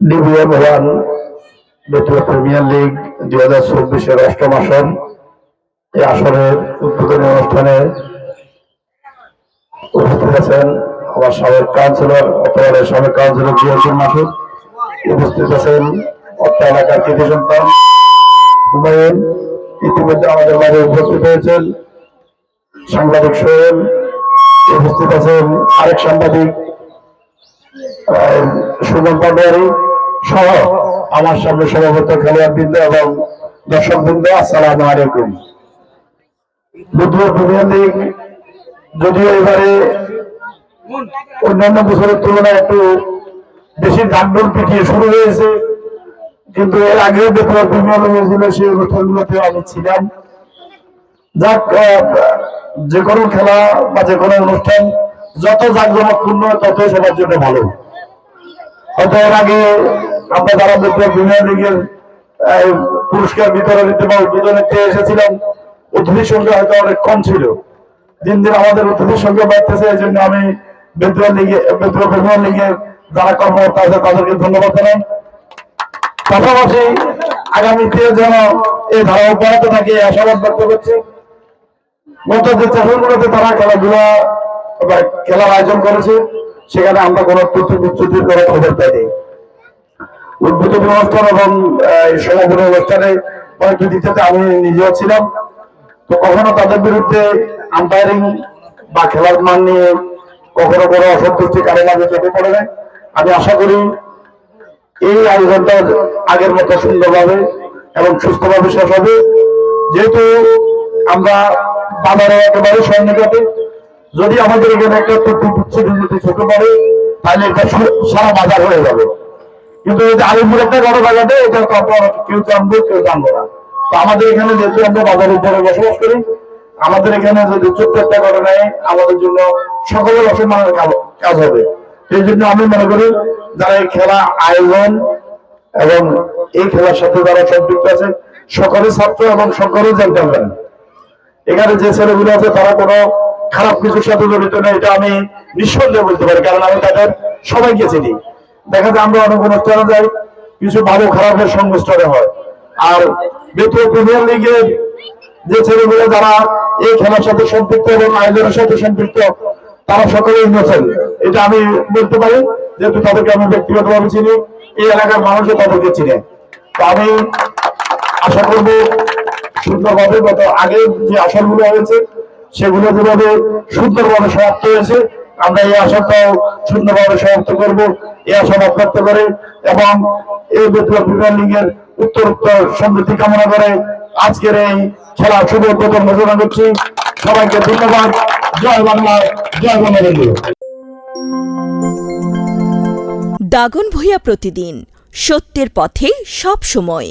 DVM one Betua premier league 2024-এর অষ্টম আসর। এই আসরের উদ্বোধনী অনুষ্ঠানে উপস্থিত আছেন আমার সাবেক কাউন্সিলর অপরাধের সাবেক কাউন্সিলর জিয়াউদ্দিন মাসুদ, উপস্থিত আছেন অত্র এলাকার কৃতি সন্তান হুমায়ুন, ইতিমধ্যে আমাদের মাঝে উপস্থিত হয়েছেন সাংবাদিক সোহেল, উপস্থিত আছেন আরেক সাংবাদিক সুমন পাটোয়ারি সহ আমার সামনে সভাপতি খেলোয়াড় বৃন্দ এবং দর্শক বৃন্দ, আসসালামু আলাইকুম। বেতুয়া প্রিমিয়ার লিগ যদিও এবারে অন্যান্য বছরের তুলনায় একটু বেশি ডাকডোল পিটিয়ে শুরু হয়েছে, কিন্তু এর আগেও বেতুয়া প্রিমিয়ার লিগ ছিল, সেই অনুষ্ঠানগুলোতে আমি ছিলাম। যাক, যে কোনো খেলা বা যে কোনো অনুষ্ঠান যত জাঁকজমকপূর্ণ ততই সবার জন্য ভালো। হয়তো এর আগে আমরা যারা বেতুয়া প্রিমিয়ার লিগের পুরস্কার বিতরণীতে বা উদ্বোধনীতে এসেছিলাম, অতিথির সংখ্যা হয়তো অনেক কম ছিল। দিন দিন আমাদের অতিথির সংখ্যা বাড়তেছে, এই জন্য আমি বেতুয়া প্রিমিয়ার লিগের যারা কর্মকর্তা আছে তাদেরকে ধন্যবাদ জানাই। পাশাপাশি আগামীতে যেন এই ধারা অব্যাহত থাকে আশাবাদ ব্যক্ত করছি। গত যে চ্যানেলগুলোতে তারা খেলার আয়োজন করেছে, সেখানে আমরা কোনো ত্রুটির কোনো খবর পাইনি। উদ্বোধনী অনুষ্ঠান এবং সমাপনী অনুষ্ঠানে কয়েকটি দিতে আমি নিজেও ছিলাম, তো কখনো তাদের বিরুদ্ধে আম্পায়ারিং বা খেলার মান নিয়ে কখনো কোনো অসন্তুষ্টি কারণ আগে চোখে পড়ে নাই। আমি আশা করি এই আয়োজনটা আগের মতো সুন্দরভাবে এবং সুস্থভাবে শেষ হবে। যেহেতু আমরা বাজারে একেবারে সন্নিকটে, যদি আমাদের এখানে একটা যদি চোখে পড়ে তাহলে এটা সারা বাজার হয়ে যাবে। কিন্তু যদি আলিপুর একটা বড় বাজারে এটা তারপর কেউ জানবো কেউ জানবো না। তো আমাদের এখানে যেহেতু আমরা বাজারের উপরে বসবাস করি, আমাদের এখানে যদি ছোট্ট একটা ঘটনায় আমাদের জন্য সকলের অসম্মানের কাজ হবে। সেই জন্য আমি মনে করি যারা এই খেলা আয়োজন এবং এই খেলার সাথে যারা সম্পৃক্ত আছে সকলে ছাত্র এবং সকলেই জেন্টলম্যান। এখানে যে ছেলেগুলো আছে তারা কোনো খারাপ কিছুর সাথে জড়িত নেই, এটা আমি নিঃসন্দেহে বলতে পারি, কারণ আমি তাদের সবাইকে চিনি। দেখা যায় আমরা অনেক অনুষ্ঠানে যাই, কিছু ভালো খারাপের সংমিশ্রণে হয়। আর বেতুয়া প্রিমিয়ার লিগের যে ছেলেগুলো যারা এই খেলার সাথে সম্পৃক্ত এবং আয়োজনের সাথে সম্পৃক্ত, তারা সকলেই ইনোসেন্ট, এটা আমি বলতে পারি, যেহেতু তাদেরকে আমি ব্যক্তিগতভাবে চিনি, এই এলাকার মানুষও তাদেরকে চিনে। তো আমি আশা করবো সুন্দরভাবে গত আগে যে আসরগুলো হয়েছে সেগুলো যেভাবে সুন্দরভাবে সমাপ্ত হয়েছে, আমরা এই আসরটাও সুন্দরভাবে সমাপ্ত করবো, এই আশা ব্যক্ত করে এবং এই বেতুয়া প্রিমিয়ার লিগের উত্তর সমৃদ্ধি কামনা করে আজকের এই খেলার শুভ উদ্বোধন ঘোষণা করছি। সবাইকে ধন্যবাদ। জয় বাংলা, জয় বঙ্গবন্ধু। দাগনভূঞা প্রতিদিন, সত্যের পথে সব সময়।